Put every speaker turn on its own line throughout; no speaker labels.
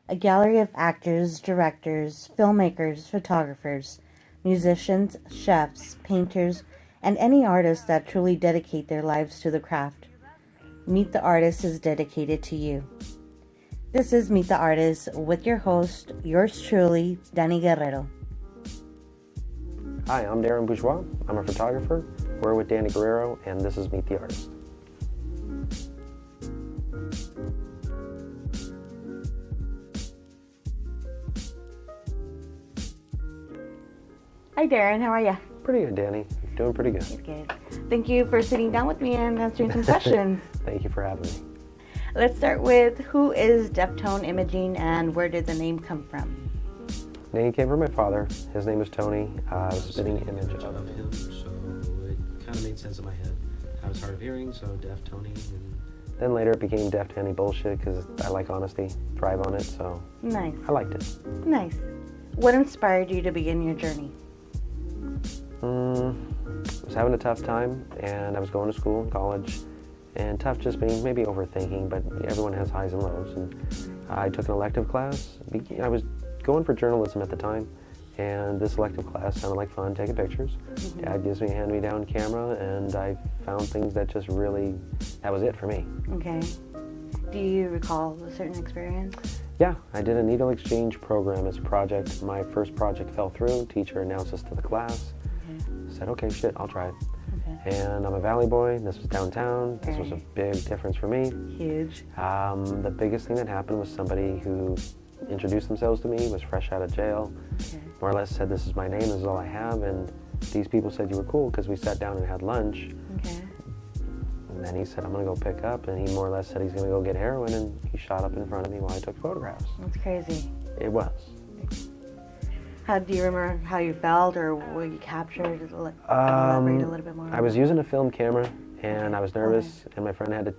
a gallery of actors, directors, filmmakers, photographers, musicians, chefs, painters, and any artists that truly dedicate their lives to the craft. Meet the Artist is dedicated to you. This is Meet the Artist with your host, yours truly, Danny Guerrero.
Hi, I'm Darrin Bourgeios. I'm a photographer. We're with Danny Guerrero, and this is Meet the Artist.
Hi Darrin, how are you?
Pretty good, Danny. Doing pretty good.
Good. Thank you for sitting down with me and answering some questions.
Thank you for having me.
Let's start with, who is Deaftone Imaging and where did the name come from?
Name came from my father. His name is Tony. I was spitting an image
of him, so it kind of made sense in my head. I was hard of hearing, so Deaf Tony. And
Then later it became Deft Handy Bullshit because I like honesty, thrive on it, so
Nice.
I liked it.
Nice. What inspired you to begin your journey?
I was having a tough time, and I was going to school and college, and tough just being maybe overthinking, but everyone has highs and lows. And I took an elective class. I was going for journalism at the time, and this elective class sounded like fun, taking pictures. Dad gives me a hand-me-down camera, and I found things that just really, that was it for me.
Okay. Do you recall a certain experience?
Yeah, I did a needle exchange program as a project. My first project fell through. Teacher announced this to the class. Said, okay, shit, I'll try it.
Okay.
And I'm a Valley boy. This was downtown. This was a big difference for me.
Huge.
The biggest thing that happened was somebody who introduced themselves to me, was fresh out of jail, more or less said, this is my name, this is all I have, and these people said you were cool because we sat down and had lunch.
Okay.
And then he said, I'm going to go pick up, and he more or less said he's going to go get heroin, and he shot up in front of me while I took photographs.
That's crazy.
It was.
How do you remember how you felt or what you captured? Elaborate a little bit more.
I was using a film camera, and I was nervous, and my friend had to,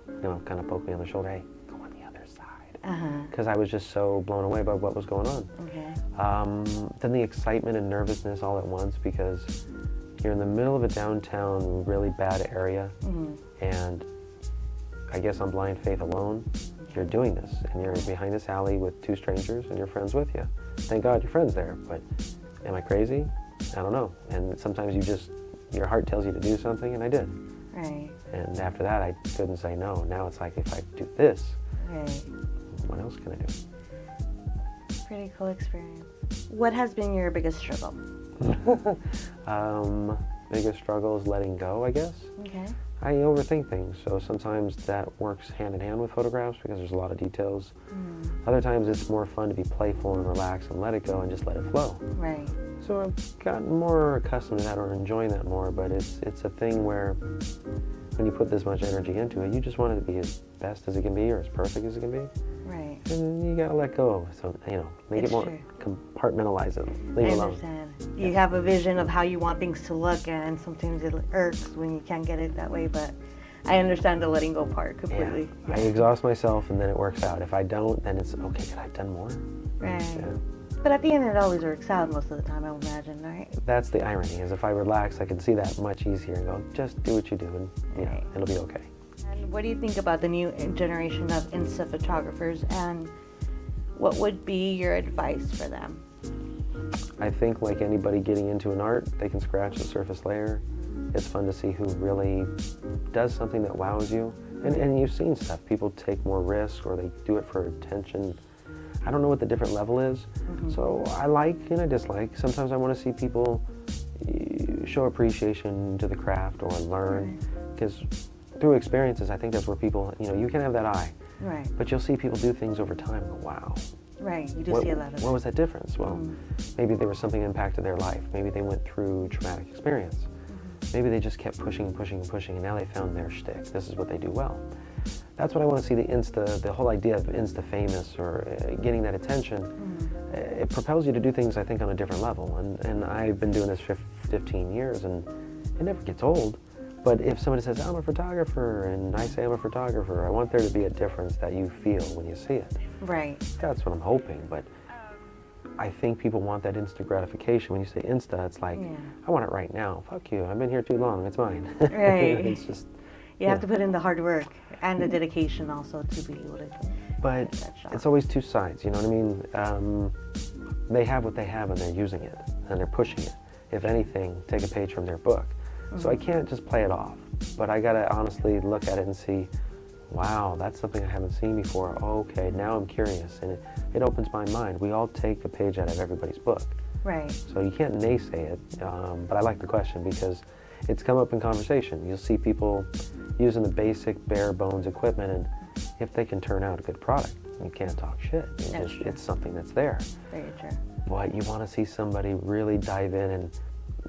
kind of poke me on the shoulder, hey, go on the other side. Because I was just so blown away by what was going on.
Okay.
Then the excitement and nervousness all at once, because you're in the middle of a downtown, really bad area, and I guess on blind faith alone, you're doing this, and you're behind this alley with two strangers, and your friend's with you. Thank God your friend's there, but am I crazy? I don't know. And sometimes your heart tells you to do something, and I did.
Right.
And after that, I couldn't say no. Now it's like, if I do this,
Right.
what else can I do?
Pretty cool experience. What has been your biggest struggle?
Biggest struggle is letting go, I guess.
Okay.
I overthink things, so sometimes that works hand in hand with photographs because there's a lot of details. Other times it's more fun to be playful and relax and let it go and just let it flow.
Right.
So I've gotten more accustomed to that or enjoying that more, but it's a thing where when you put this much energy into it, you just want it to be as best as it can be or as perfect as it can be.
Right.
And you gotta let go. So, make
It's
it more,
true.
compartmentalize it, leave
I
it alone.
understand. You have a vision of how you want things to look, and sometimes it irks when you can't get it that way, but I understand the letting go part completely.
Yeah. I exhaust myself and then it works out. If I don't, then it's, okay, could I have done more?
Right.
Yeah.
But at the end, it always works out most of the time, I would imagine, right?
That's the irony, is if I relax, I can see that much easier and go, just do what you do and
Right.
it'll be okay.
And what do you think about the new generation of Insta photographers, and what would be your advice for them?
I think like anybody getting into an art, they can scratch the surface layer. It's fun to see who really does something that wows you. And you've seen stuff. People take more risk or they do it for attention. I don't know what the different level is. So I like and I dislike. Sometimes I want to see people show appreciation to the craft or learn. Because through experiences, I think that's where people, you can have that eye.
Right.
But you'll see people do things over time and go, wow.
Right. You do see a lot of
What
it.
was that difference? Well, maybe there was something impacted their life. Maybe they went through traumatic experience. Maybe they just kept pushing and pushing and pushing, and now they found their shtick. This is what they do well. That's what I want to see the whole idea of Insta famous or getting that attention. It propels you to do things, I think, on a different level. And I've been doing this for 15 years, and it never gets old. But if somebody says, I'm a photographer, and I say I'm a photographer, I want there to be a difference that you feel when you see it.
Right.
That's what I'm hoping, but I think people want that instant gratification. When you say Insta, it's like, I want it right now. Fuck you, I've been here too long, it's mine.
Right.
It's just,
You have to put in the hard work and the dedication also to be able to
But
that shop.
it's always two sides, you know what I mean? They have what they have and they're using it and they're pushing it. If anything, take a page from their book. So I can't just play it off, but I gotta honestly look at it and see, wow, that's something I haven't seen before. Okay, now I'm curious, and it opens my mind. We all take a page out of everybody's book.
Right.
So you can't naysay it, but I like the question because it's come up in conversation. You'll see people using the basic bare bones equipment, and if they can turn out a good product, you can't talk shit. It's something that's there.
Very true.
But you want to see somebody really dive in and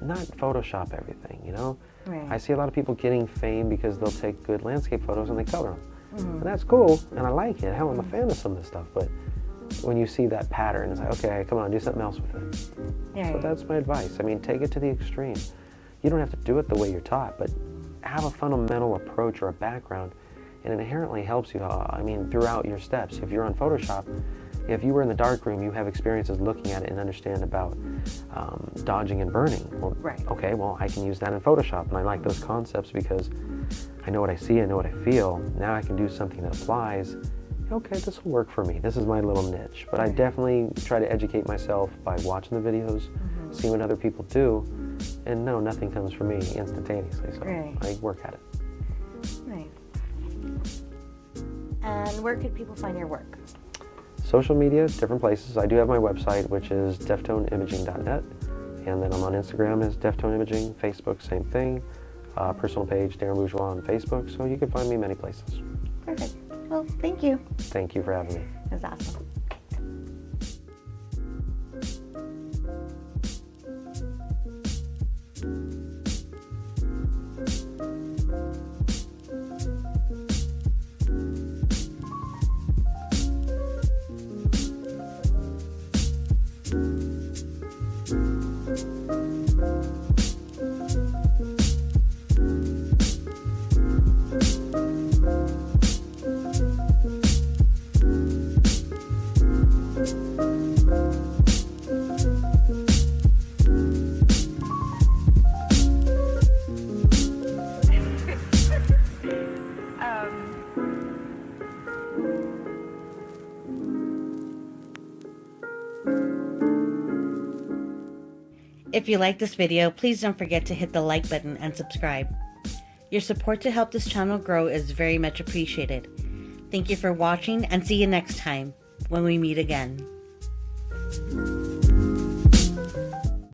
not Photoshop everything, you know?
Right.
I see a lot of people getting fame because they'll take good landscape photos and they color them. And that's cool, and I like it. Hell, I'm a fan of some of this stuff, but when you see that pattern, it's like, okay, come on, do something else with it.
Yeah.
So that's my advice. I mean, take it to the extreme. You don't have to do it the way you're taught, but have a fundamental approach or a background, and it inherently helps you, throughout your steps. If you're on Photoshop, if you were in the darkroom, you have experiences looking at it and understand about dodging and burning. Well,
Right.
okay, well, I can use that in Photoshop, and I like those concepts because I know what I see, I know what I feel. Now I can do something that applies. Okay, this will work for me. This is my little niche. But I definitely try to educate myself by watching the videos, seeing what other people do, and no, nothing comes from me instantaneously, so
Right.
I work at it.
Right. And where could people find your work?
Social media, different places. I do have my website, which is deftoneimaging.net, and then I'm on Instagram as Deaftone Imaging, Facebook, same thing. Personal page, Darrin Bourgeios on Facebook, so you can find me many places.
Perfect. Well, thank you.
Thank you for having me.
That's awesome. If you like this video, please don't forget to hit the like button and subscribe. Your support to help this channel grow is very much appreciated. Thank you for watching, and see you next time when we meet again.